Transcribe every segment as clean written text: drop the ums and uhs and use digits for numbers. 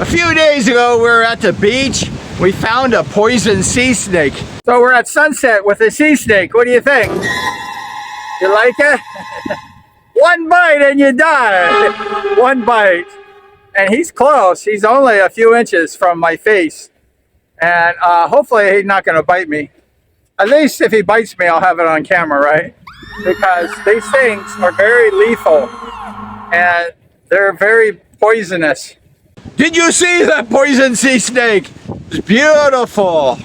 A few days ago, we were at the beach. We found a poison sea snake. So we're at sunset with a sea snake. What do you think? You like it? One bite and you die. One bite. And he's close. He's only a few inches from my face. And hopefully he's not going to bite me. At least if he bites me, I'll have it on camera, right? Because these things are very lethal. And they're very poisonous. Did you see that poison sea snake? It's beautiful.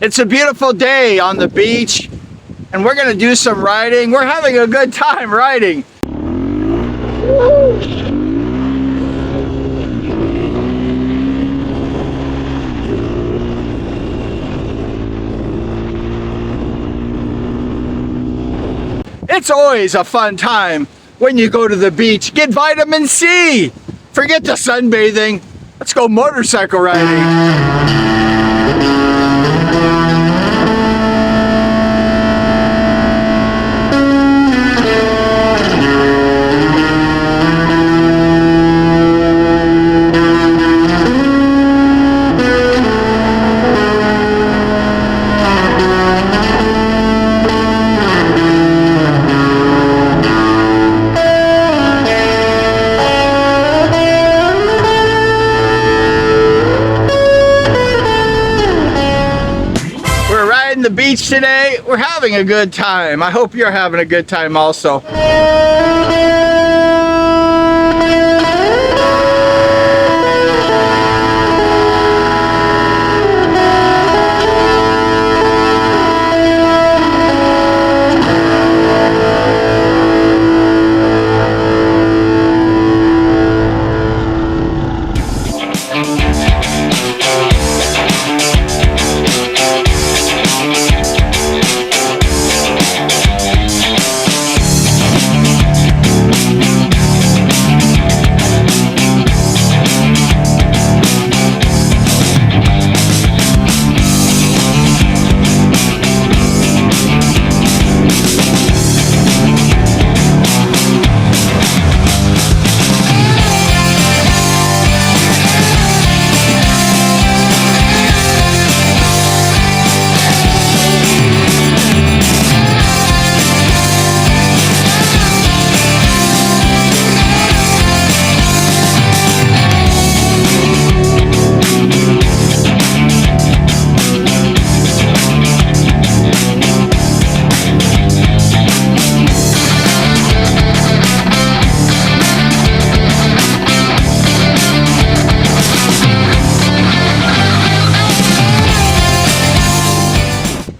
It's a beautiful day on the beach, and we're going to do some riding. We're having a good time riding. It's always a fun time when you go to the beach. Get vitamin C. Forget the sunbathing. Let's go motorcycle riding. The beach today. We're having a good time. I hope you're having a good time also.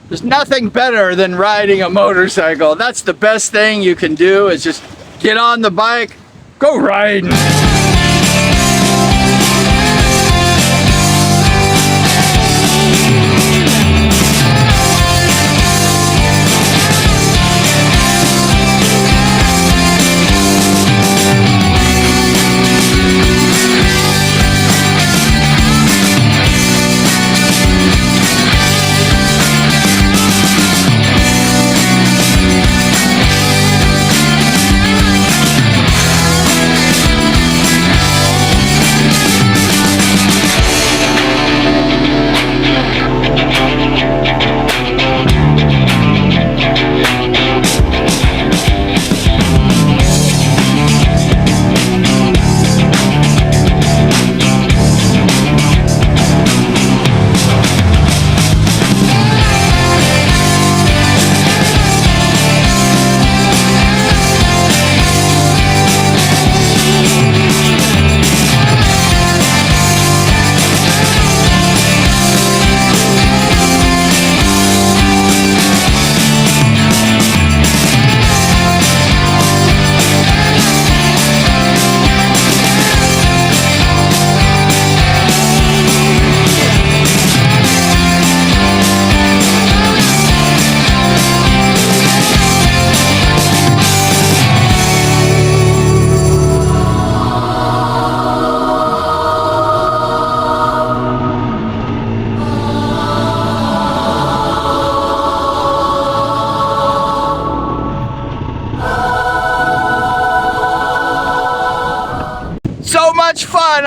There's nothing better than riding a motorcycle. That's the best thing you can do, is just get on the bike, go riding.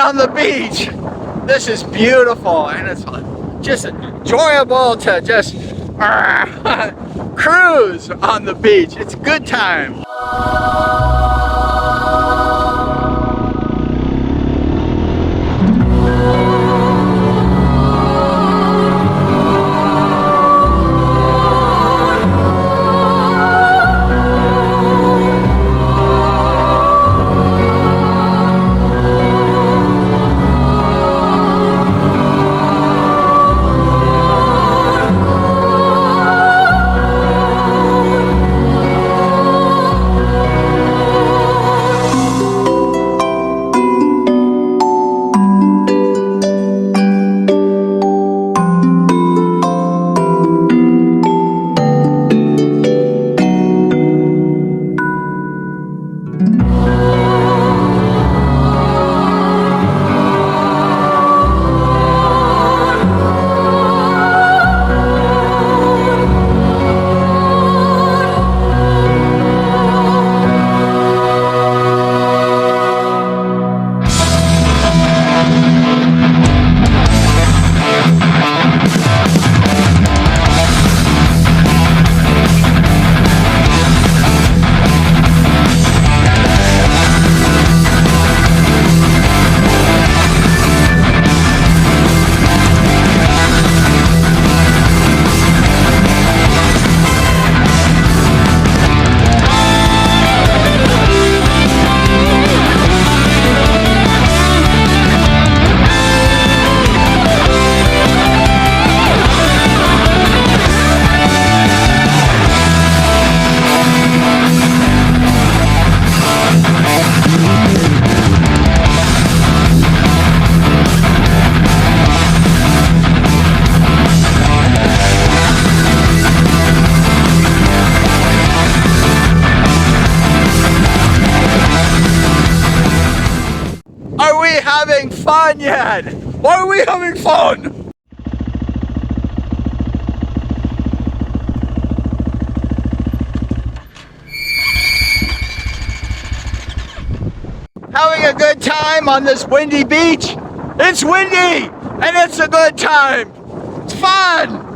on the beach. This is beautiful, and it's just enjoyable to just cruise on the beach. It's a good time. Are we having fun yet? Are we having fun? Having a good time on this windy beach? It's windy and it's a good time. It's fun.